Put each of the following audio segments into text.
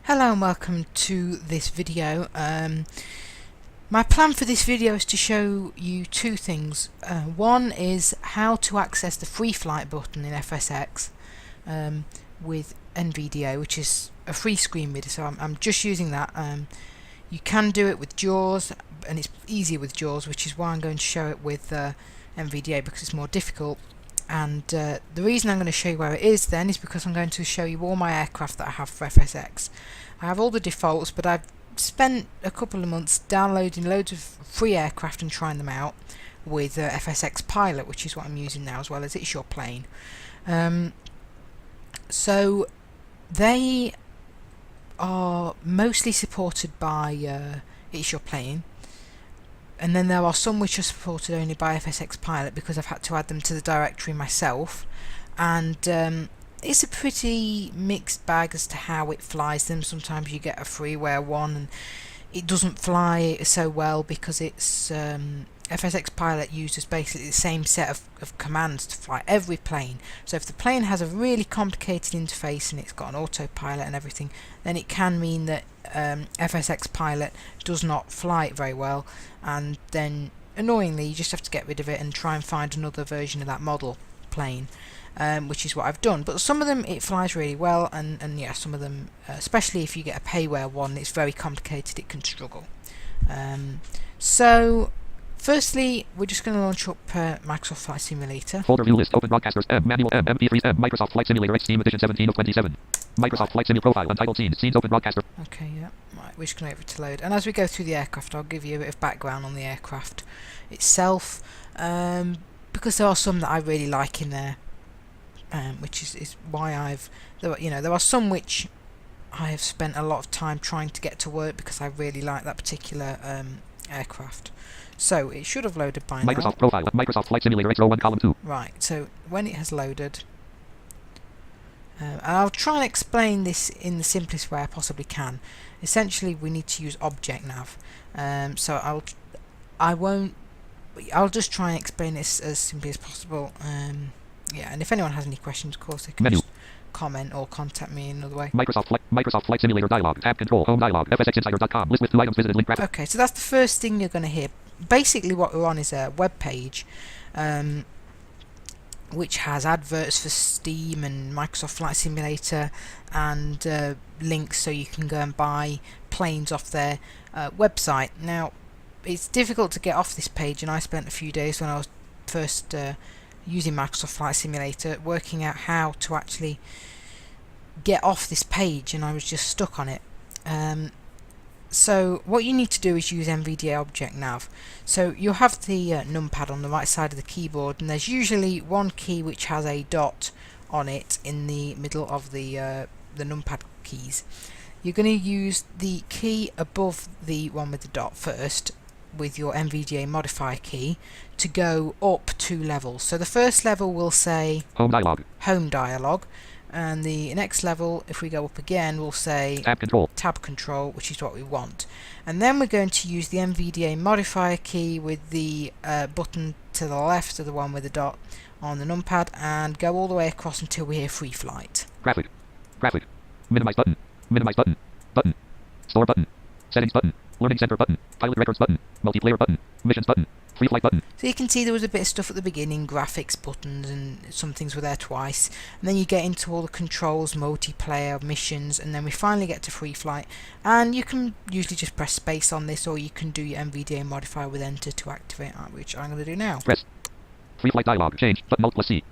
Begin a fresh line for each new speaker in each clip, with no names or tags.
Hello and welcome to this video. My plan for this video is to show you two things. One is how to access the free flight button in FSX with NVDA, which is a free screen reader, so I'm just using that. You can do it with JAWS, and it's easier with JAWS, which is why I'm going to show it with NVDA, because it's more difficult. And the reason I'm going to show you where it is then is because I'm going to show you all my aircraft that I have for FSX. I have all the defaults, but I've spent a couple of months downloading loads of free aircraft and trying them out with FSX Pilot, which is what I'm using now, as well as It's Your Plane. So they are mostly supported by It's Your Plane. And then there are some which are supported only by FSX Pilot because I've had to add them to the directory myself, and it's a pretty mixed bag as to how it flies them. Sometimes you get a freeware one and it doesn't fly so well because it's FSX Pilot uses basically the same set of commands to fly every plane. So if the plane has a really complicated interface and it's got an autopilot and everything, then it can mean that FSX Pilot does not fly it very well, and then annoyingly you just have to get rid of it and try and find another version of that model plane, which is what I've done. But some of them it flies really well, and yeah, some of them, especially if you get a payware one, it's very complicated, it can struggle. So firstly, we're just going to launch up Microsoft Flight Simulator.
Folder view list, open broadcasters, M, manual, M, MP3s, M, Microsoft Flight Simulator X Team Edition 17 of 27. Microsoft Flight Simulator profile, untitled scenes, scenes open broadcaster.
Okay, yeah, right, we're just going to wait for it to load. And as we go through the aircraft, I'll give you a bit of background on the aircraft itself, because there are some that I really like in there, which is why there are some which I have spent a lot of time trying to get to work because I really like that particular aircraft. So it should have loaded by now.
Microsoft profile, Microsoft Flight Simulator X01 column 2.
Right, so when it has loaded, and I'll try and explain this in the simplest way I possibly can. Essentially, we need to use Object Nav. So I'll just try and explain this as simply as possible. Yeah, and if anyone has any questions, of course, they can just comment or contact me in another way.
Microsoft Flight Simulator dialog, tab control, home dialog, fsxinsider.com, list with 2 items visited, link graphic.
Okay, so that's the first thing you're going to hear. Basically what we're on is a web page which has adverts for Steam and Microsoft Flight Simulator, and links so you can go and buy planes off their website. Now, it's difficult to get off this page, and I spent a few days when I was first using Microsoft Flight Simulator working out how to actually get off this page, and I was just stuck on it. So what you need to do is use NVDA Object Nav. So you'll have the numpad on the right side of the keyboard, and there's usually one key which has a dot on it in the middle of the numpad keys. You're going to use the key above the one with the dot first with your NVDA modifier key to go up 2 levels. So the first level will say
Home dialog,
and the next level, if we go up again, will say tab control, which is what we want. And then we're going to use the NVDA modifier key with the button to the left of the one with the dot on the numpad, and go all the way across until we hear free flight.
Graphic, minimize button, store button, settings button, learning center button, pilot records button, multiplayer button, missions button, free flight button.
So you can see there was a bit of stuff at the beginning, graphics buttons, and some things were there twice, and then you get into all the controls, multiplayer, missions, and then we finally get to free flight. And you can usually just press space on this, or you can do your NVDA modifier with enter to activate that, which I'm going to do now.
Press free flight dialog, change button alt plus C.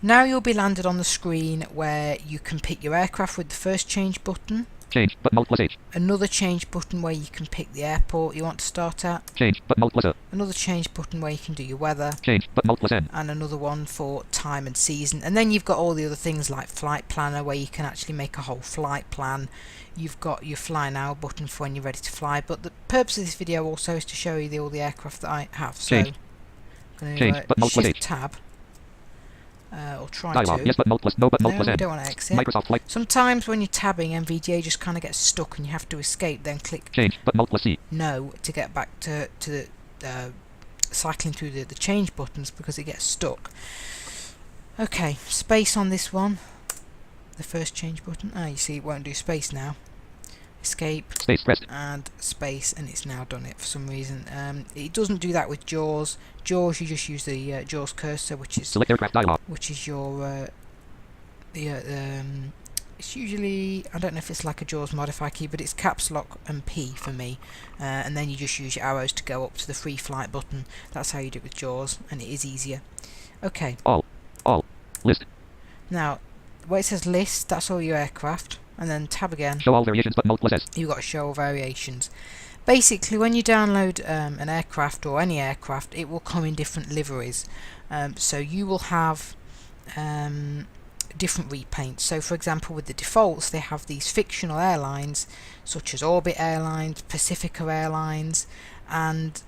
Now you'll be landed on the screen where you can pick your aircraft with the first change button.
Change button alt plus H.
Another change button where you can pick the airport you want to start at.
Change button alt plus A.
Another change button where you can do your weather.
Change button alt plus N.
And another one for time and season. And then you've got all the other things like Flight Planner, where you can actually make a whole flight plan. You've got your Fly Now button for when you're ready to fly. But the purpose of this video also is to show you all the aircraft that I have. So
change.
I'm going to shift tab. Or try
dialog,
to.
yes, button alt plus no button alt
No,
plus
we
N.
don't want to exit.
Microsoft Flight.
Sometimes when you're tabbing, NVDA just kind of gets stuck and you have to escape, then click
Change button alt plus C.
no to get back to the cycling through the change buttons, because it gets stuck. Okay, space on this one. The first change button. You see it won't do space now. escape,
Space pressed.
and space, and it's now done it for some reason. It doesn't do that with JAWS. JAWS, you just use the JAWS cursor, which is
Select aircraft dialog.
your it's usually, I don't know if it's like a JAWS modify key, but it's caps lock and P for me, and then you just use your arrows to go up to the free flight button. That's how you do it with JAWS, and it is easier. Okay,
All list.
now where it says list, that's all your aircraft, and then tab again,
Show all variations button Alt plus S.
you've got to show all variations. Basically, when you download an aircraft or any aircraft, it will come in different liveries. So you will have different repaints. So for example, with the defaults, they have these fictional airlines such as Orbit Airlines, Pacifica Airlines, and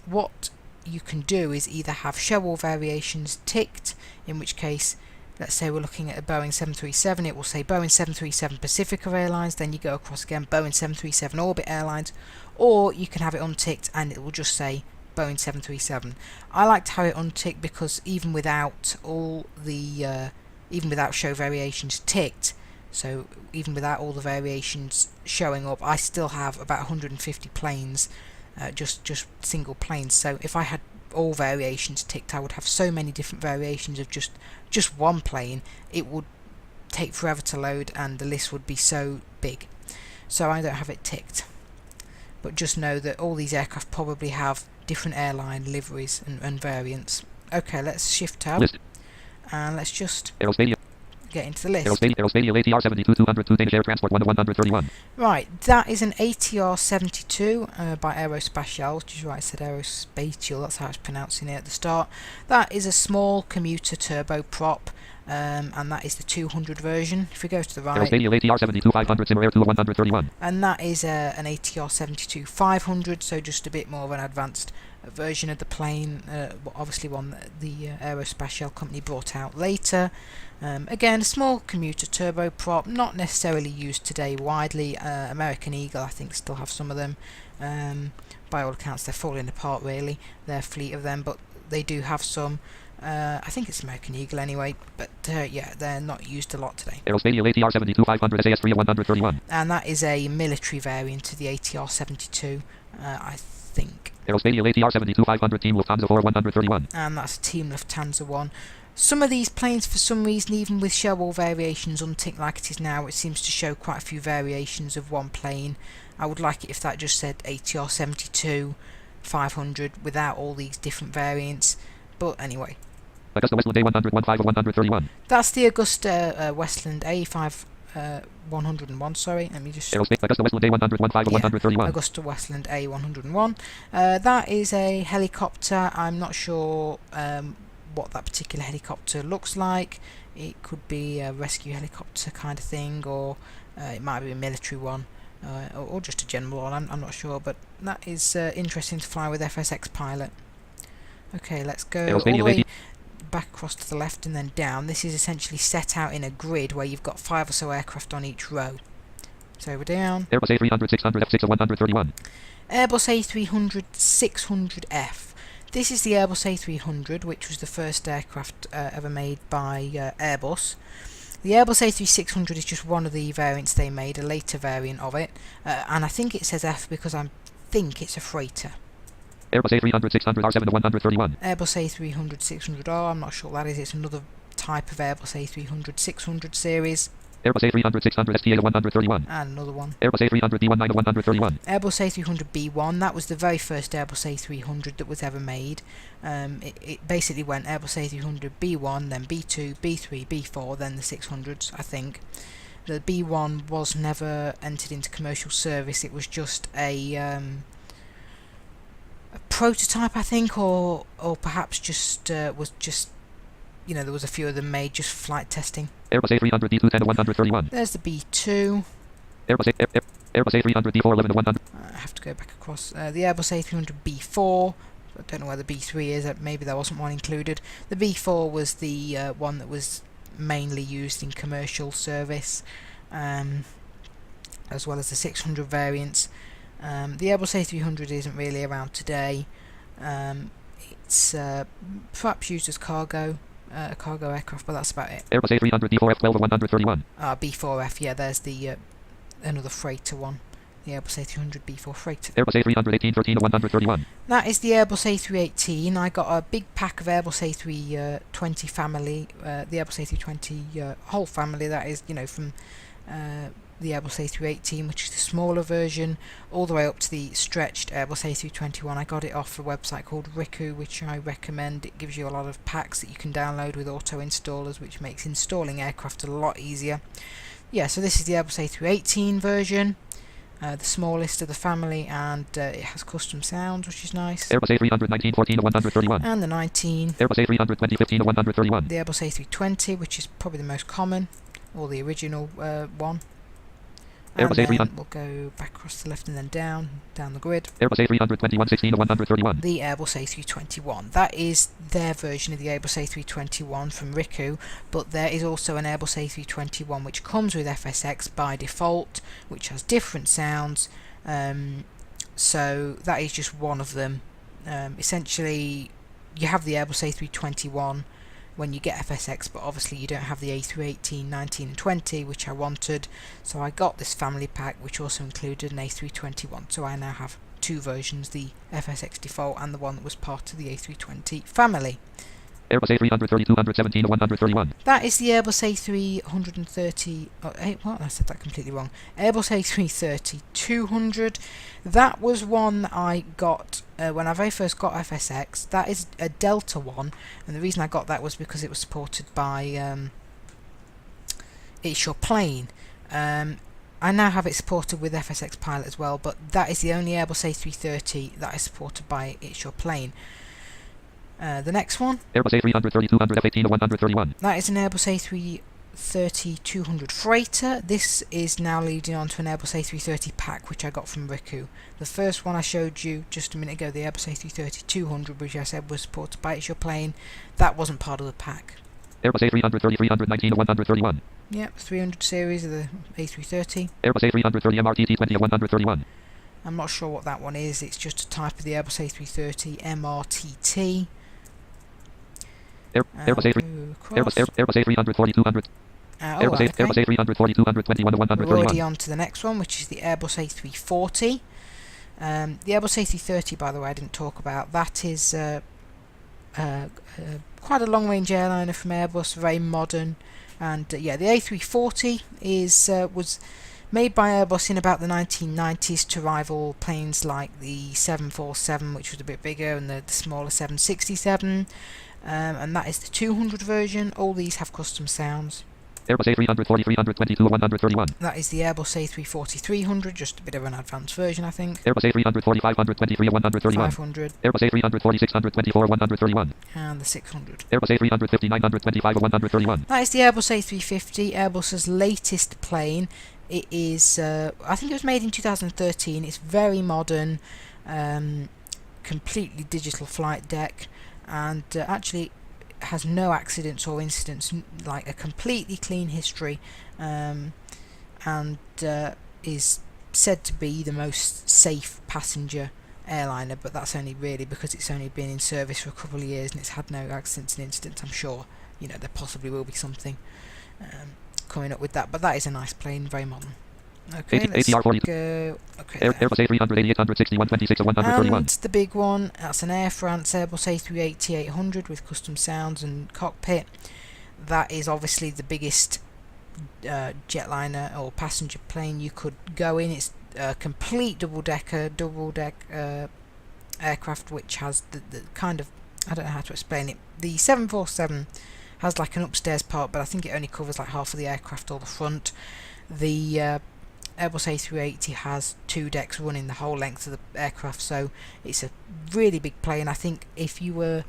what you can do is either have show all variations ticked, in which case, let's say we're looking at a Boeing 737, it will say Boeing 737 Pacifica Airlines, then you go across again Boeing 737 Orbit Airlines, or you can have it unticked and it will just say Boeing 737. I like to have it unticked because even without all the even without show variations ticked, so even without all the variations showing up, I still have about 150 planes, just single planes. So if I had all variations ticked, I would have so many different variations of just one plane, it would take forever to load and the list would be so big. So I don't have it ticked. But just know that all these aircraft probably have different airline liveries and variants. Okay, let's shift tab.
List.
And let's just
Aerospadia.
get into the list.
Aerospadia ATR 72-202 Danish Air Transport 1-131.
Right, that is an ATR 72 by Aerospatiale, which is right, I said Aerospatial, that's how it's pronouncing it at the start. That is a small commuter turboprop, and that is the 200 version. If we go to the right,
Aerospadia ATR 72-500 Simmer Air 101.
and that is an ATR 72-500, so just a bit more of an advanced version of the plane, obviously one that the Aerospatiale company brought out later. Again, a small commuter turboprop, not necessarily used today widely. American Eagle, I think, still have some of them. By all accounts, they're falling apart really, their fleet of them, but they do have some. I think it's American Eagle anyway, but yeah, they're not used a lot today.
Aerospadia ATR 72-500 SAS 131.
And that is a military variant of the ATR 72, I think.
Aerospadia ATR 72-500 Team Lufthansa 131.
And that's a Team Lufthansa one. Some of these planes, for some reason, even with show all variations unticked like it is now, it seems to show quite a few variations of one plane. I would like it if that just said ATR 72-500 without all these different variants. But anyway.
Augusta Westland A100 131.
That's the Augusta Westland A5 101, sorry, let me just...
Augusta Westland A100 131.
Augusta Westland A101. That is a helicopter. I'm not sure what that particular helicopter looks like. It could be a rescue helicopter kind of thing, or it might be a military one, or just a general one, I'm not sure, but that is interesting to fly with FSX Pilot. Okay, let's go all the way back across to the left and then down. This is essentially set out in a grid where you've got 5 or so aircraft on each row. So we're down.
Airbus A300 600 F6 131.
Airbus A300 600F. This is the Airbus A300, which was the first aircraft ever made by Airbus. The Airbus A3600 is just one of the variants they made, a later variant of it, and I think it says F because I think it's a freighter.
Airbus A300 600 R7 131.
Airbus A300 600R, I'm not sure what that is, it's another type of Airbus A300 600 series.
Airbus A300 600 STA 131.
And another one.
Airbus A300 B19 131.
Airbus A300 B1, that was the very first Airbus A300 that was ever made. It basically went Airbus A300 B1, then B2, B3, B4, then the 600s, I think. The B1 was never entered into commercial service, it was just a prototype, I think, or perhaps just was just, you know, there was a few of them made just for flight testing.
Airbus A300 D210 131.
There's the B2.
Airbus A300 D4 11 100.
I have to go back across. The Airbus A300 B4. I don't know where the B3 is. Maybe there wasn't one included. The B4 was the one that was mainly used in commercial service, as well as the 600 variants. The Airbus A300 isn't really around today. It's perhaps used as cargo. A cargo aircraft, but that's about it.
Airbus A300 D4F 12 131.
B4F, yeah, there's the another freighter one, the Airbus A300B4 freighter.
Airbus A318 13-131.
That is the Airbus A318. I got a big pack of Airbus A320 family, the Airbus A320 whole family, that is, you know, from the Airbus A318, which is the smaller version, all the way up to the stretched Airbus A321. I got it off a website called Riku, which I recommend. It gives you a lot of packs that you can download with auto installers, which makes installing aircraft a lot easier. Yeah, so this is the Airbus A318 version, the smallest of the family, and it has custom sounds, which is nice.
Airbus A319 14-131.
And the 19,
Airbus A320 15-131.
the Airbus A320, which is probably the most common, or the original one. And
Airbus
then
A300.
we'll go back across the left and then down the grid.
Airbus A321 16-131.
The Airbus A321. That is their version of the Airbus A321 from Riku, but there is also an Airbus A321 which comes with FSX by default, which has different sounds. So that is just one of them. Essentially, you have the Airbus A321 when you get FSX, but obviously you don't have the A318, 19 and 20, which I wanted, so I got this family pack which also included an A321, so I now have two versions, the FSX default and the one that was part of the A320 family.
Airbus A330 217-131.
That is the Airbus A330, what? I said that completely wrong. Airbus A330 200. That was one that I got when I very first got FSX. That is a Delta one, and the reason I got that was because it was supported by It's Your Plane. I now have it supported with FSX Pilot as well, but that is the only Airbus A330 that is supported by It's Your Plane. The next one,
Airbus A330 200 F18-131.
that is an Airbus A330 200 freighter. This is now leading on to an Airbus A330 pack which I got from Riku. The first one I showed you just a minute ago, the Airbus A330 200, which I said was supported by It's Your Plane, that wasn't part of the pack.
Airbus A330 319-131.
Yep, 300 series of the A330.
Airbus A330 MRTT 20-131.
I'm not sure what that one is, it's just a type of the Airbus A330 MRTT.
Airbus A340 200. Airbus A340 221-131.
We're already on to the next one, which is the Airbus A340. The Airbus A330, by the way, I didn't talk about. That is quite a long-range airliner from Airbus, very modern. And yeah, the A340 was made by Airbus in about the 1990s to rival planes like the 747, which was a bit bigger, and the smaller 767. And that is the 200 version. All these have custom sounds.
Airbus A340 322-131.
That is the Airbus A340 300, just a bit of an advanced version, I think.
Airbus A340 523-131.
500
Airbus A340 624-131.
and the 600.
Airbus A350 925-131.
That is the Airbus A350, Airbus's latest plane. It is, I think it was made in 2013. It's very modern, completely digital flight deck, and actually has no accidents or incidents, like a completely clean history, and is said to be the most safe passenger airliner, but that's only really because it's only been in service for a couple of years and it's had no accidents and incidents. I'm sure, you know, there possibly will be something coming up with that, but that is a nice plane, very modern. Okay, let's go. Okay,
Airbus A380 861-26-131.
and the big one, that's an Air France Airbus A380-800 with custom sounds and cockpit. That is obviously the biggest jetliner or passenger plane you could go in. It's a complete double deck aircraft, which has the kind of, I don't know how to explain it. The 747 has like an upstairs part, but I think it only covers like half of the aircraft or the front. The Airbus A380 has two decks running the whole length of the aircraft, so it's a really big plane. I think if you were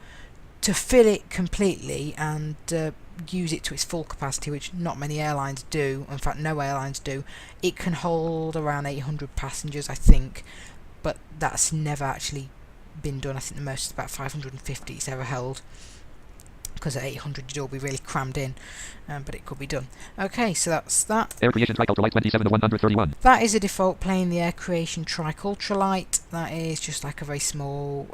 to fill it completely and use it to its full capacity, which not many airlines do, in fact no airlines do, it can hold around 800 passengers, I think, but that's never actually been done. I think the most is about 550 it's ever held, because at 800 you'd all be really crammed in, but it could be done. Okay, so that's that.
Air Creation Tricultralight 27-131.
That is a default plane, the Air Creation Tricultralight. That is just like a very small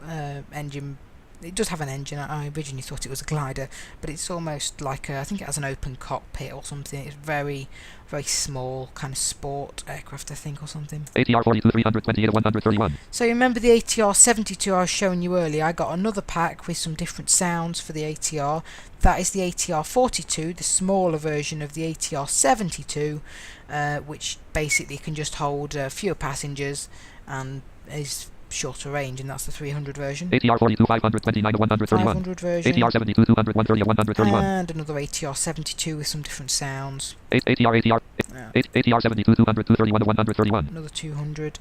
engine It does have an engine. I originally thought it was a glider, but it's almost like I think it has an open cockpit or something. It's very, very small, kind of sport aircraft, I think, or something.
ATR 42 328 131.
So you remember the ATR 72 I was showing you earlier? I got another pack with some different sounds for the ATR. That is the ATR 42, the smaller version of the ATR 72, which basically can just hold fewer passengers and is shorter range, and that's the 300 version.
ATR 42 529 131.
500 version.
ATR 72 200 130 131.
And another ATR 72 with some different sounds.
ATR
Yeah.
ATR 72 200 231 131.
Another 200,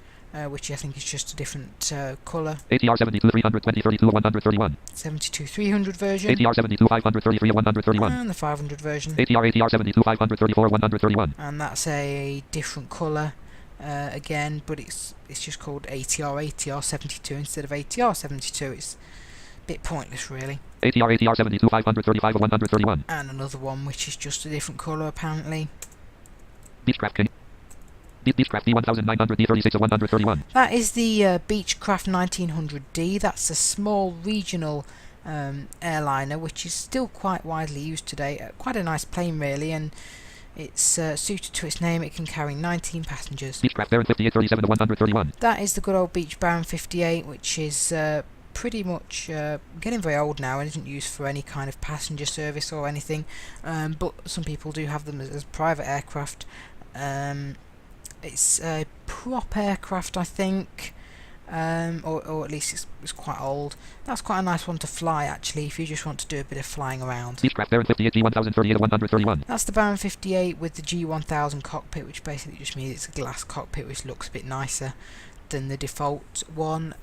which I think is just a different colour.
ATR 72 320 32 131.
72 300 version.
ATR 72 533 131.
And the 500 version.
ATR 72 534 131.
And that's a different colour again, but it's just called ATR 72 instead of ATR 72. It's a bit pointless, really.
ATR 72 535 131.
And another one which is just a different colour, apparently.
Beechcraft D1900 D36 131.
That is the Beechcraft 1900D. That's a small regional airliner which is still quite widely used today. Quite a nice plane, really, and it's suited to its name. It can carry 19 passengers.
Beechcraft Baron 58 37 131.
That is the good old Beech Baron 58, which is pretty much getting very old now and isn't used for any kind of passenger service or anything, but some people do have them as private aircraft. It's a prop aircraft, I think, or at least it's quite old. That's quite a nice one to fly, actually, if you just want to do a bit of flying around.
Beechcraft Baron 58 G1038 131.
That's the Baron 58 with the G1000 cockpit, which basically just means it's a glass cockpit, which looks a bit nicer than the default one.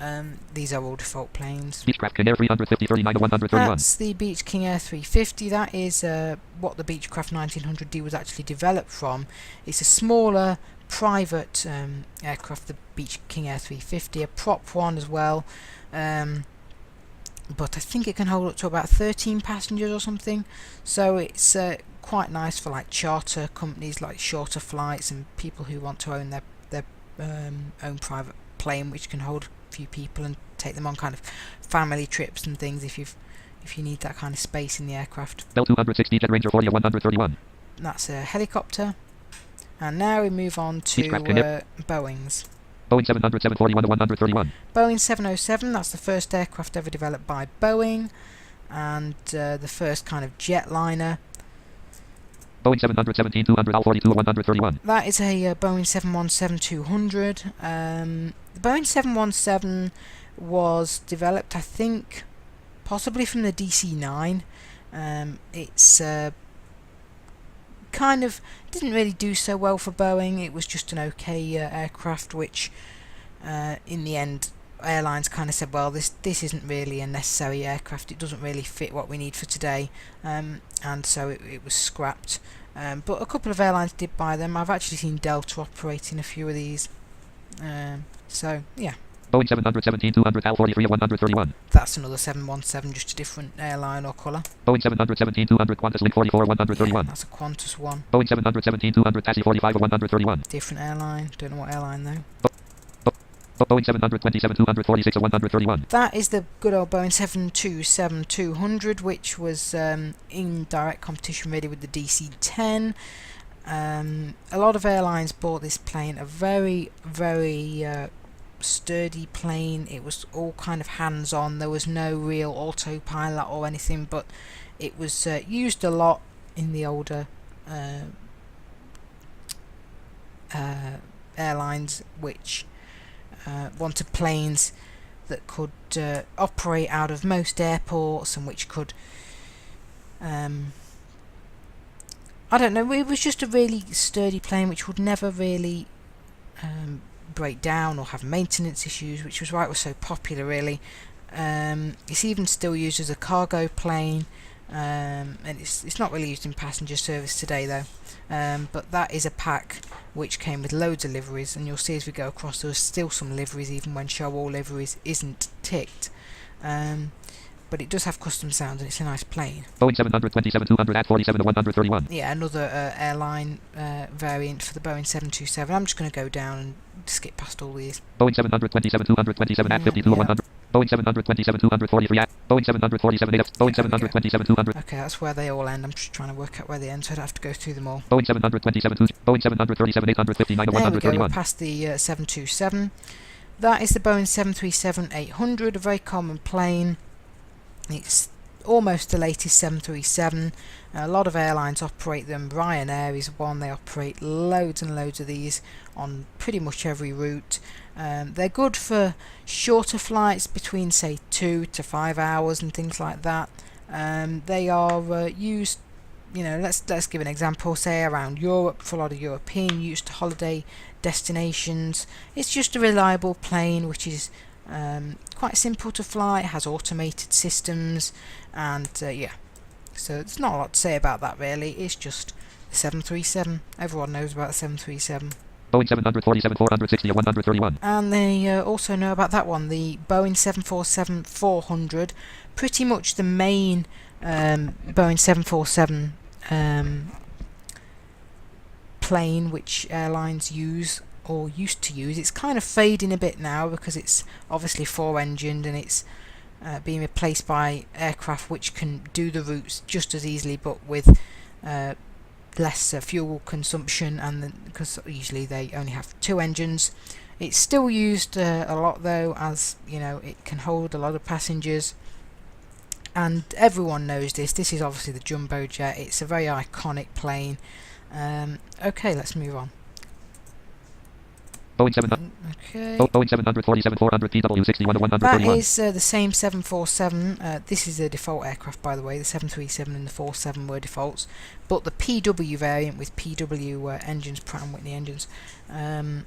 These are all default planes.
Beechcraft King Air 350 39 131.
That's the Beech King Air 350. That is what the Beechcraft 1900D was actually developed from. It's a smaller private aircraft, the Beech King Air 350, a prop one as well, but I think it can hold up to about 13 passengers or something, so it's quite nice for like charter companies, like shorter flights, and people who want to own their own private plane which can hold a few people and take them on kind of family trips and things if you need that kind of space in the aircraft.
Bell 260 Jet Ranger 40 131.
That's a helicopter. And now we move on to Boeings.
Boeing 707 41 131.
Boeing 707, that's the first aircraft ever developed by Boeing, and the first kind of jetliner.
Boeing 717 200 Al 42 131.
That is a Boeing 717-200. The Boeing 717 was developed, I think, possibly from the DC-9. It's kind of didn't really do so well for Boeing. It was just an okay aircraft, which in the end airlines kind of said, well, this isn't really a necessary aircraft, it doesn't really fit what we need for today, and so it was scrapped. But a couple of airlines did buy them. I've actually seen Delta operating a few of these, so yeah.
Boeing 717 200 Al 43 131.
That's another 717, just a different airline or colour.
Boeing 717 200 Qantas Link 44 131.
Yeah, that's a Qantas one.
Boeing 717 200 Tassie 45 131.
Different airline, don't know what airline though.
Boeing 727 246 131.
That is the good old Boeing 727-200, which was in direct competition really with the DC-10. A lot of airlines bought this plane, a very, very sturdy plane. It was all kind of hands-on. There was no real autopilot or anything, but it was used a lot in the older airlines, which wanted planes that could operate out of most airports, and which could I don't know, it was just a really sturdy plane which would never really break down or have maintenance issues, which was why it was so popular, really. It's even still used as a cargo plane, and it's not really used in passenger service today though. But that is a pack which came with loads of liveries, and you'll see as we go across there are still some liveries even when show all liveries isn't ticked. But it does have custom sounds and it's a nice plane.
Boeing 727 200 at 47 131.
Yeah, another airline variant for the Boeing 727. I'm just going to go down and skip past all these.
Boeing 727 227 at 52 100. Boeing 727-243, Boeing 747, Boeing 727-200.
Okay, that's where they all end. I'm just trying to work out where they end, so I don't have to go through them all.
Boeing 727, Boeing 737, 859,
There we go, we're
131.
past the 727. That is the Boeing 737-800, a very common plane. It's almost the latest 737. A lot of airlines operate them. Ryanair is one. They operate loads and loads of these on pretty much every route. They're good for shorter flights between say 2 to 5 hours and things like that. They are used, you know, let's give an example, say around Europe, for a lot of European use to holiday destinations. It's just a reliable plane which is quite simple to fly. It has automated systems, and yeah, so there's not a lot to say about that really. It's just the 737. Everyone knows about the 737.
Boeing 747, 460, 131.
And they also know about that one, the Boeing 747-400. Pretty much the main Boeing 747 plane which airlines use or used to use. It's kind of fading a bit now because it's obviously 4-engined and it's being replaced by aircraft which can do the routes just as easily but with less fuel consumption, and because usually they only have 2 engines. It's still used a lot though, as you know, it can hold a lot of passengers, and everyone knows this. This is obviously the jumbo jet. It's a very iconic plane. Okay, let's move on.
Boeing 700.
Okay.
Boeing 747, 400 PW 61 to
That
131.
is the same 747. This is the default aircraft, by the way. The 737 and the 47 were defaults, but the PW variant with PW engines, Pratt & Whitney engines. The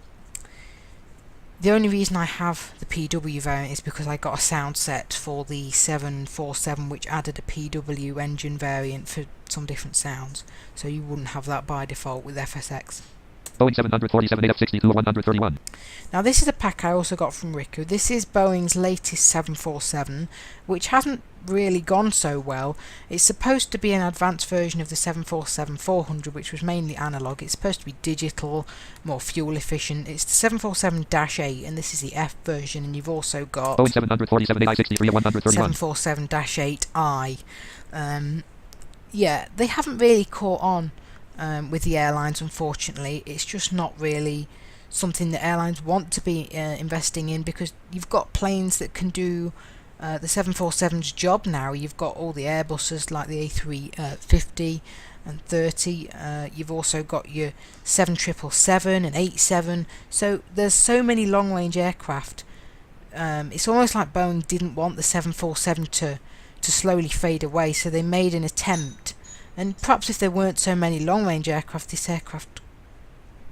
only reason I have the PW variant is because I got a sound set for the 747 which added a PW engine variant for some different sounds, so you wouldn't have that by default with FSX.
Boeing 747, 862 131.
Now this is a pack I also got from Riku. This is Boeing's latest 747, which hasn't really gone so well. It's supposed to be an advanced version of the 747-400, which was mainly analog. It's supposed to be digital, more fuel efficient. It's the 747-8, and this is the F version, and you've also got
Boeing 747, 863 131.
747-8i. Yeah, they haven't really caught on with the airlines, unfortunately. It's just not really something that airlines want to be investing in, because you've got planes that can do the 747's job now. You've got all the Airbuses like the A350 and 30. You've also got your 777 and 87. So there's so many long-range aircraft. It's almost like Boeing didn't want the 747 to slowly fade away, so they made an attempt. And perhaps if there weren't so many long-range aircraft, this aircraft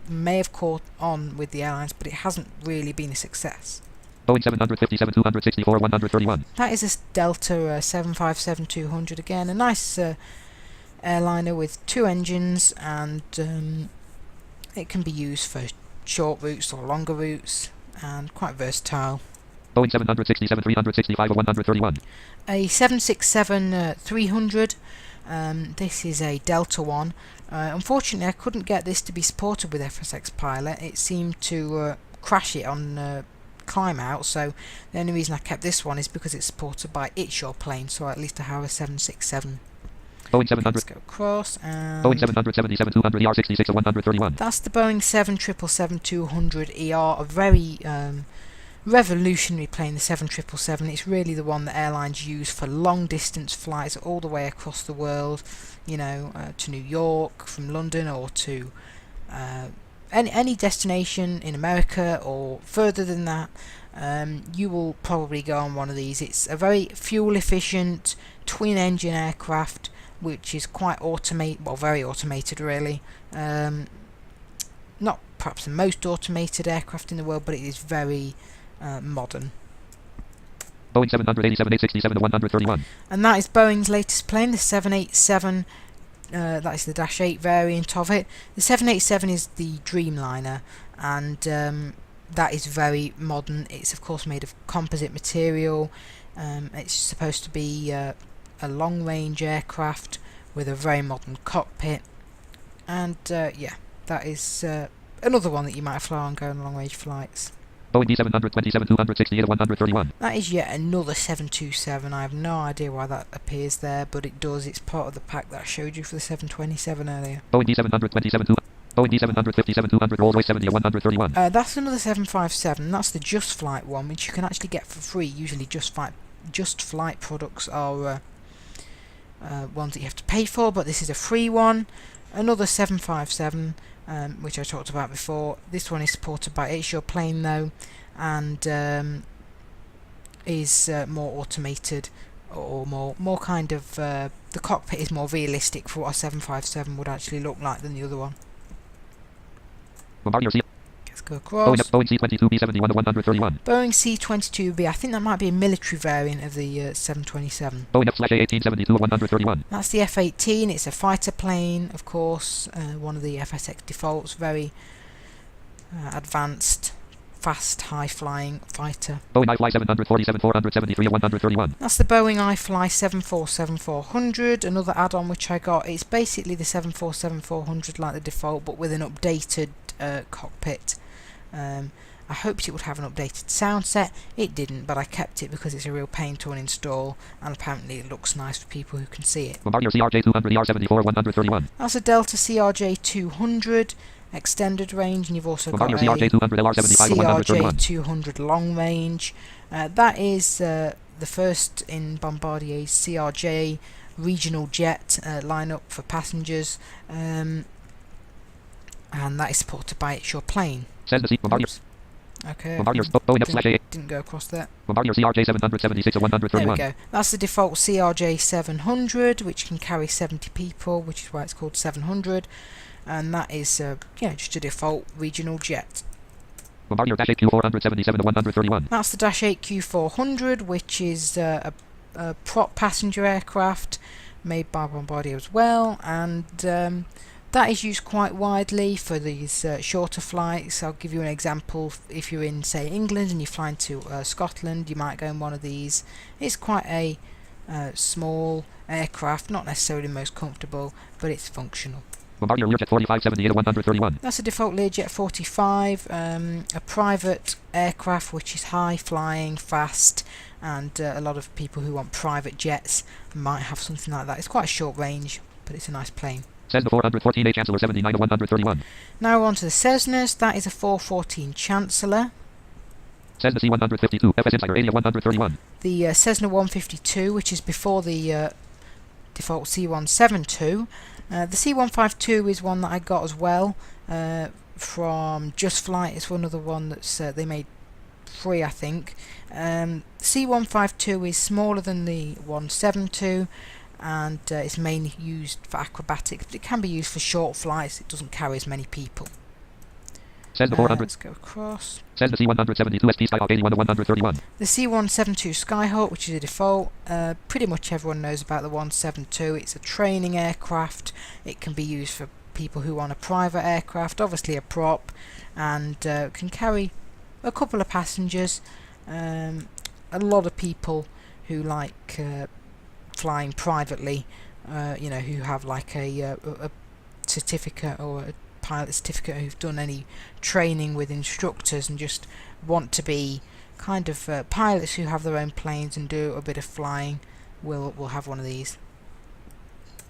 may have caught on with the airlines, but it hasn't really been a success.
Boeing 757, 264 131.
That is a Delta 757-200 again, a nice airliner with 2 engines, and it can be used for short routes or longer routes, and quite versatile.
Boeing 767, 365 131.
A 767-300. This is a Delta one. Unfortunately, I couldn't get this to be supported with FSX Pilot. It seemed to crash it on climb out, so the only reason I kept this one is because it's supported by It's Your Plane, so at least I have a 767.
Boeing 700.
Let's go across, and
Boeing 777, 200 ER66 131.
that's the Boeing 777-200ER, a very revolutionary plane, the 777. It's really the one that airlines use for long distance flights all the way across the world, you know, to New York from London, or to any destination in America or further than that. You will probably go on one of these. It's a very fuel efficient twin engine aircraft which is quite automated, well, very automated really. Not perhaps the most automated aircraft in the world, but it is very modern.
Boeing 787, 867 131.
And that is Boeing's latest plane, the 787. That is the Dash 8 variant of it. The 787 is the Dreamliner, and that is very modern. It's of course made of composite material. It's supposed to be a long-range aircraft with a very modern cockpit, and yeah, that is another one that you might fly on going long-range flights.
Boeing D727 268 131.
That is yet another 727. I have no idea why that appears there, but it does. It's part of the pack that I showed you for the 727 earlier.
Boeing D727 Boeing D757 200 Rolls-Royce 70 131.
That's another 757. That's the Just Flight one, which you can actually get for free. Usually Just Flight products are ones that you have to pay for, but this is a free one. Another 757, which I talked about before. This one is supported by It's Your Plane though, and is more automated, or more kind of the cockpit is more realistic for what a 757 would actually look like than the other one.
Bombardier C.
Let's go across.
Boeing C-22B 71 131.
Boeing C-22B, I think that might be a military variant of the 727.
Boeing F/A 1872 131.
That's the F-18, it's a fighter plane, of course, one of the FSX defaults, very advanced, fast, high-flying fighter.
Boeing I-Fly 747 473 131.
That's the Boeing I-Fly 747-400, another add-on which I got. It's basically the 747-400 like the default, but with an updated cockpit. I hoped it would have an updated sound set. It didn't, but I kept it because it's a real pain to uninstall, and apparently it looks nice for people who can see it.
Bombardier CRJ 200 ER74 131.
That's a Delta CRJ 200 extended range, and you've also
Bombardier
got a
CRJ 200 LR75 131.
CRJ 200 long range. That is the first in Bombardier's CRJ regional jet lineup for passengers, and that is supported by It's Your Plane.
Says the Bombardier.
Okay.
Bombardier Boeing F/A.
Didn't go across there.
Bombardier CRJ 776 131.
There we go. That's the default CRJ 700, which can carry 70 people, which is why it's called 700, and that is just a default regional jet.
Bombardier Dash 8Q 477 131.
That's the Dash 8Q 400, which is a prop passenger aircraft made by Bombardier as well, and that is used quite widely for these shorter flights. I'll give you an example. If you're in, say, England and you're flying to Scotland, you might go in one of these. It's quite a small aircraft, not necessarily the most comfortable, but it's functional.
Bombardier Learjet 4578 131.
That's a default Learjet 45, a private aircraft which is high flying, fast, and a lot of people who want private jets might have something like that. It's quite a short range, but it's a nice plane.
Cessna 414 A Chancellor 79 131.
Now we're on to the Cessnas. That is a 414 Chancellor.
Cessna C152 FS Insider 80 131.
The Cessna 152, which is before the default C172. The C152 is one that I got as well from Just Flight. It's another one that's they made free, I think. C152 is smaller than the 172, and it's mainly used for acrobatics, but it can be used for short flights. It doesn't carry as many people.
Cessna 400.
Let's go across.
Cessna C172 ST Skyhawk 81 131.
The C172 Skyhawk, which is a default, pretty much everyone knows about the 172. It's a training aircraft. It can be used for people who want a private aircraft, obviously a prop, and can carry a couple of passengers. A lot of people who like flying privately, who have like a certificate or a pilot certificate, who've done any training with instructors and just want to be kind of pilots who have their own planes and do a bit of flying, will have one of these.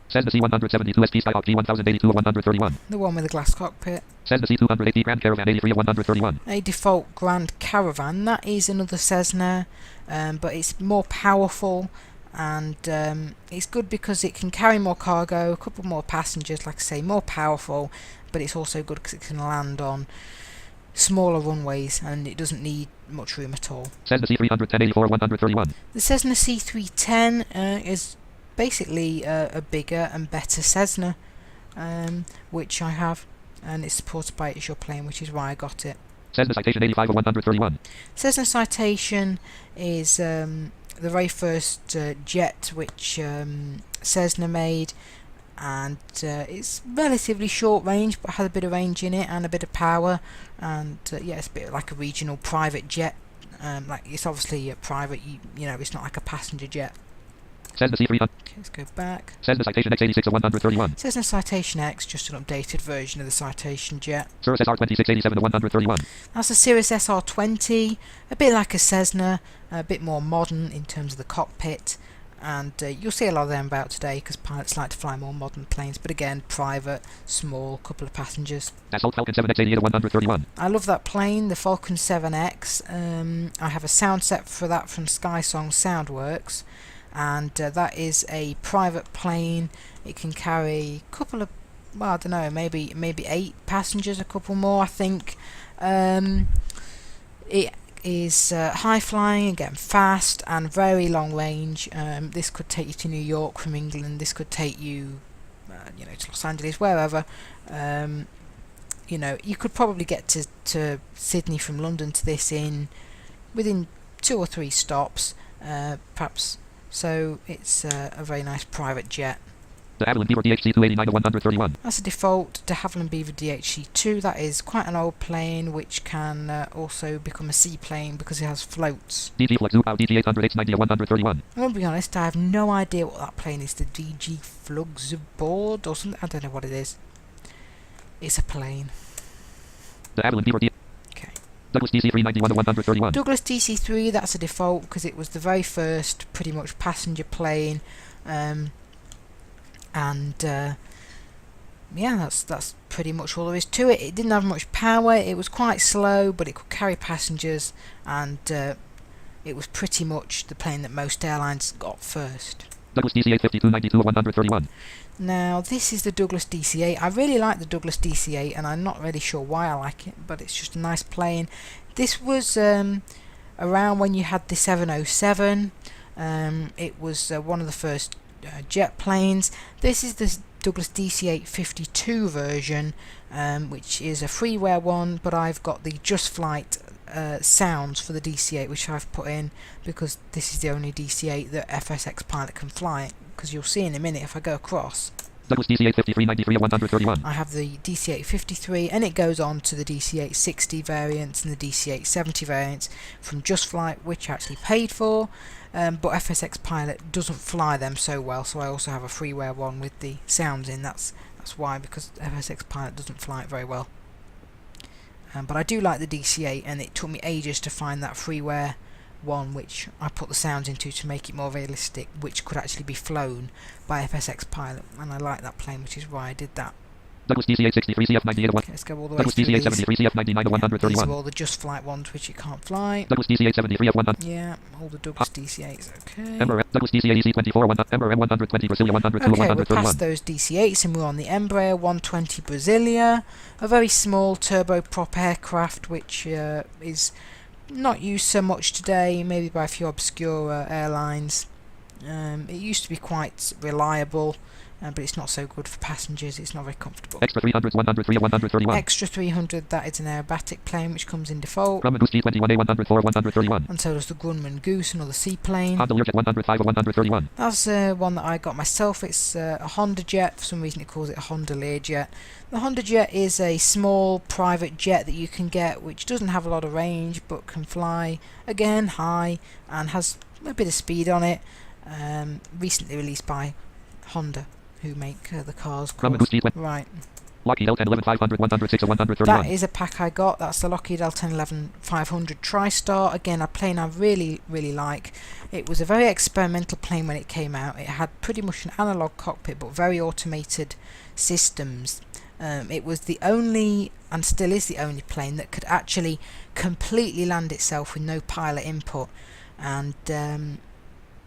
Cessna C172 ST Skyhawk G1082 131.
The one with the glass cockpit.
Cessna C280 Grand Caravan 83 131.
A default Grand Caravan. That is another Cessna, but it's more powerful, and it's good because it can carry more cargo, a couple more passengers, like I say, more powerful, but it's also good because it can land on smaller runways and it doesn't need much room at all.
Cessna C310 84 131.
The Cessna C310 is basically a bigger and better Cessna, which I have, and it's supported by It's Your Plane, which is why I got it.
Cessna Citation 85 131.
Cessna Citation is the very first jet which Cessna made, and it's relatively short range but has a bit of range in it and a bit of power, and it's a bit like a regional private jet. Like, it's obviously a private, you know, it's not like a passenger jet.
Cessna C300.
Okay, let's go back.
Cessna Citation X86 131.
Cessna Citation X, just an updated version of the Citation jet.
Cirrus SR2687 131.
That's a Cirrus SR20, a bit like a Cessna, a bit more modern in terms of the cockpit, and you'll see a lot of them about today because pilots like to fly more modern planes, but again, private, small, couple of passengers.
Dassault Falcon 7X88 131.
I love that plane, the Falcon 7X. I have a sound set for that from Skysong Soundworks, and that is a private plane. It can carry a couple of, well, I don't know, maybe 8 passengers, a couple more, I think. It is high flying, again fast and very long range. This could take you to New York from England. This could take you, to Los Angeles, wherever. You could probably get to Sydney from London to this within 2 or 3 stops, perhaps. So it's a very nice private jet.
De Havilland Beaver DHC 289 131.
That's a default De Havilland Beaver DHC2. That is quite an old plane, which can also become a seaplane because it has floats.
DG Flux Zubau DG 800 H90 131.
I'm going to be honest, I have no idea what that plane is. The DG Flugzeugboard or something. I don't know what it is. It's a plane.
De Havilland Beaver
Okay.
Douglas DC 391 131.
Douglas DC-3, that's a default because it was the very first pretty much passenger plane. Yeah, that's pretty much all there is to it. It didn't have much power, it was quite slow, but it could carry passengers, and it was pretty much the plane that most airlines got first.
Douglas DC-8 5292 131.
Now, this is the Douglas DC-8. I really like the Douglas DC-8, and I'm not really sure why I like it, but it's just a nice plane. This was around when you had the 707. It was one of the first jet planes. This is the Douglas DC-8 52 version, which is a freeware one, but I've got the Just Flight sounds for the DC-8, which I've put in because this is the only DC-8 that FSX Pilot can fly, because you'll see in a minute if I go across.
Douglas DC-8 5393 131.
I have the DC-8 53, and it goes on to the DC-8 60 variants and the DC-8 70 variants from Just Flight, which I actually paid for, but FSX Pilot doesn't fly them so well, so I also have a freeware one with the sounds in. That's why, because FSX Pilot doesn't fly it very well. But I do like the DC-8, and it took me ages to find that freeware one which I put the sounds into to make it more realistic, which could actually be flown by FSX Pilot, and I like that plane, which is why I did that.
Douglas DC-8 63 CF98
Okay, let's go all the way
Douglas
through
DC-8
these.
73 CF99
These are
131.
all the Just Flight ones which you can't fly.
Douglas DC-8 73 F100.
Yeah, all the Douglas DC-8s, okay.
Embraer Douglas DC-8 EC24 Embraer M120 Brasilia 102
Okay, we're
131.
past those DC-8s and we're on the Embraer 120 Brasilia, a very small turboprop aircraft which is not used so much today, maybe by a few obscure airlines. It used to be quite reliable, but it's not so good for passengers, it's not very comfortable.
Extra 300s 103 131.
Extra 300, that is an aerobatic plane which comes in default.
Grumman Goose G21A 104 131.
And so does the Grumman Goose, another seaplane.
Honda Learjet 105 131.
That's one that I got myself. It's a Honda jet. For some reason it calls it a Honda Learjet. The Honda Jet is a small private jet that you can get, which doesn't have a lot of range but can fly, again, high, and has a bit of speed on it. Recently released by Honda, who make the cars.
Grumman Goose G20.
Right.
Lockheed L10 11 500 106 131.
That is a pack I got. That's the Lockheed L10 11 500 TriStar. Again, a plane I really like. It was a very experimental plane when it came out. It had pretty much an analog cockpit but very automated systems. It was the only, and still is the only, plane that could actually completely land itself with no pilot input. And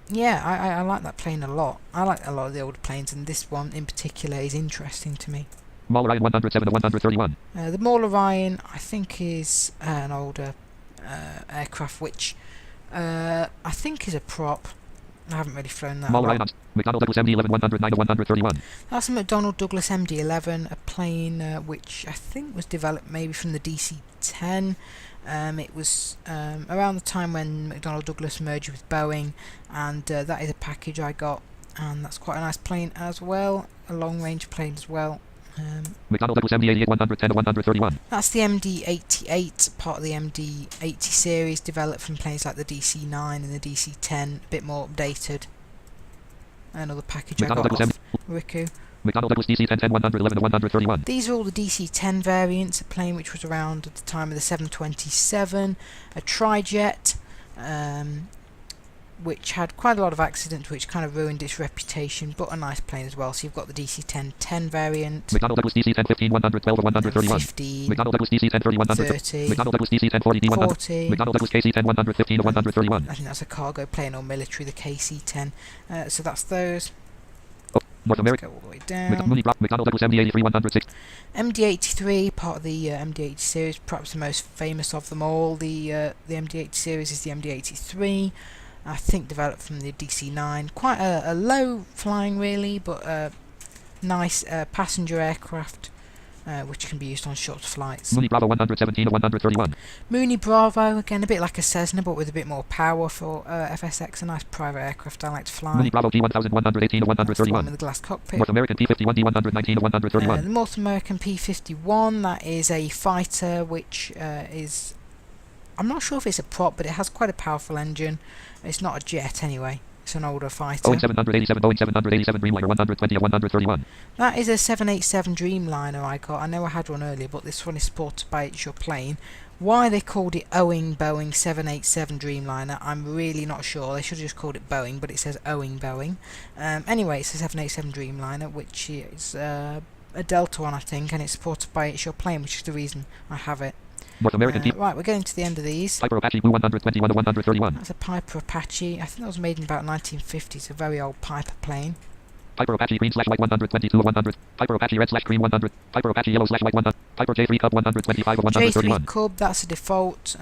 yeah, I like that plane a lot. I like a lot of the older planes, and this one in particular is interesting to me.
Maule Ryan 107 131.
The Maule Ryan, I think, is an older aircraft, which I think is a prop. I haven't really flown that.
Maule Ryan McDonnell Douglas MD-11 109 131.
That's a McDonnell Douglas MD-11, a plane which I think was developed maybe from the DC-10. It was around the time when McDonnell Douglas merged with Boeing, and that is a package I got, and that's quite a nice plane as well, a long range plane as well.
McDonnell Douglas MD-88 110 131.
That's the MD-88, part of the MD-80 series, developed from planes like the DC-9 and the DC-10, a bit more updated. Another package I
McDonnell
got
Douglas
off Riku.
McDonnell Douglas DC-10, 10, 111 to 131.
These are all the DC-10 variants, a plane which was around at the time of the 727, a trijet, which had quite a lot of accidents which kind of ruined its reputation, but a nice plane as well. So you've got the DC-10 variant,
McDonnell Douglas DC-10, 15, 112 to 131.
15,
McDonnell Douglas DC-10, 30,
30,
McDonnell Douglas DC-10, 40, D100.
40.
McDonnell Douglas KC-10, 115 to 131.
I think that's a cargo plane or military, the KC-10. So that's those.
North
Let's
America.
go all the way down.
McDonnell Douglas MD-83, 106.
MD-83, part of the MD-80 series, perhaps the most famous of them all. The MD-80 series is the MD-83. I think developed from the DC-9. Quite a low flying really, but nice passenger aircraft, which can be used on short flights.
Mooney Bravo 117 to 131.
Mooney Bravo, again a bit like a Cessna, but with a bit more power for FSX. A nice private aircraft I like to fly.
Mooney Bravo G1118 to
That's the one
131.
with the glass cockpit.
North American P-51 D119 to 131.
The North American P-51, that is a fighter which is... I'm not sure if it's a prop, but it has quite a powerful engine. It's not a jet anyway. It's an older fighter.
Boeing 787 Dreamliner 120 to 131.
That is a 787 Dreamliner I got. I know I had one earlier, but this one is supported by It's Your Plane. Why they called it Boeing 787 Dreamliner, I'm really not sure. They should have just called it Boeing, but it says Boeing. Anyway, it's a 787 Dreamliner, which is a Delta one, I think, and it's supported by It's Your Plane, which is the reason I have it.
North American P.
Right, we're getting to the end of these.
Piper Apache Blue 121 to 131.
That's a Piper Apache. I think that was made in about 1950. It's a very old Piper plane.
Piper Apache Green/White 122 to 100. Piper Apache Red/Green 100. Piper Apache Yellow/White 100. Piper J3 Cub 125 to 131.
J3 Cub, that's a default.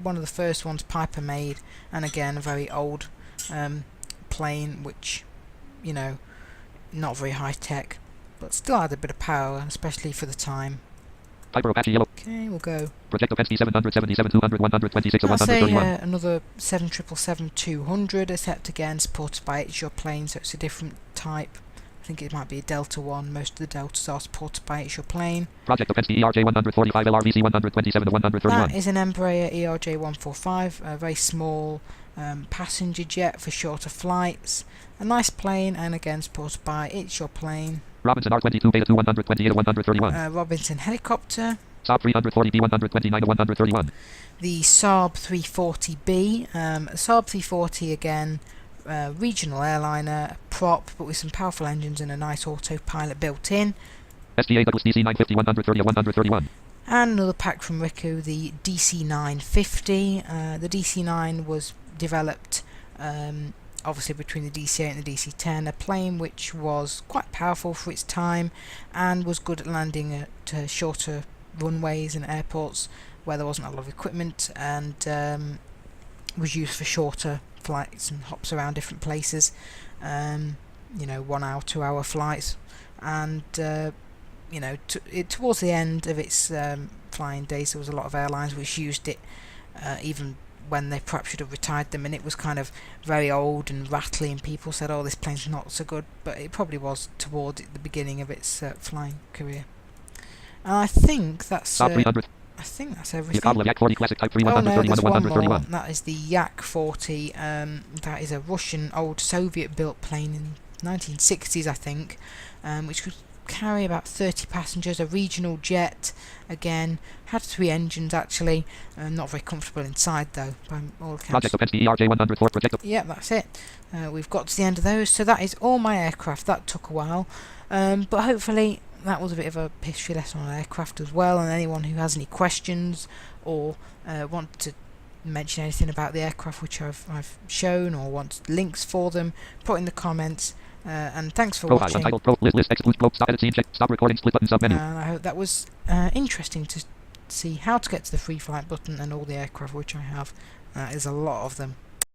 One of the first ones Piper made, and again a very old plane, which, you know, not very high tech, but still had a bit of power, especially for the time.
Piper Apache Yellow.
Okay, we'll go.
Projecto Penske 777 200 126 to
That's
131.
another 777-200, except again supported by It's Your Plane, so it's a different type. I think it might be a Delta one. Most of the Deltas are supported by It's Your Plane.
Projecto Penske ERJ 145 LRVC 127 to 131.
That is an Embraer ERJ 145, a very small passenger jet for shorter flights. A nice plane, and again supported by It's Your Plane.
Robinson R22 Beta 2 128 to 131.
Robinson helicopter.
Saab 340 D 129 to 131.
The Saab 340B. Saab 340 again, regional airliner, prop, but with some powerful engines and a nice autopilot built in.
STA Douglas DC 950 130 to 131.
And another pack from Riku, the DC-950. The DC-9 was developed obviously between the DC-8 and the DC-10, a plane which was quite powerful for its time and was good at landing at shorter runways and airports where there wasn't a lot of equipment, and was used for shorter flights and hops around different places, you know, 1 hour, 2 hour flights, and you know, towards the end of its flying days there was a lot of airlines which used it even when they perhaps should have retired them, and it was kind of very old and rattly, and people said, oh, this plane's not so good, but it probably was toward the beginning of its flying career. And I think that's everything.
Yak 40 Classic Type 3
Oh no,
131
there's
to
one
131.
more. That is the Yak 40. That is a Russian old Soviet-built plane in 1960s, I think, which could carry about 30 passengers. A regional jet, again, had 3 engines actually. Not very comfortable inside though, by all accounts.
Projecto Penske ERJ 104 Projecto.
Yeah, that's it. We've got to the end of those, so that is all my aircraft. That took a while, but hopefully that was a bit of a history lesson on aircraft as well, and anyone who has any questions or want to mention anything about the aircraft which I've shown, or want links for them, put in the comments. And thanks for watching.
Untitled Pro list exclude Pro stop edit scene check stop recording split button sub menu.
And I hope that was interesting to see how to get to the free flight button and all the aircraft which I have. There's a lot of them.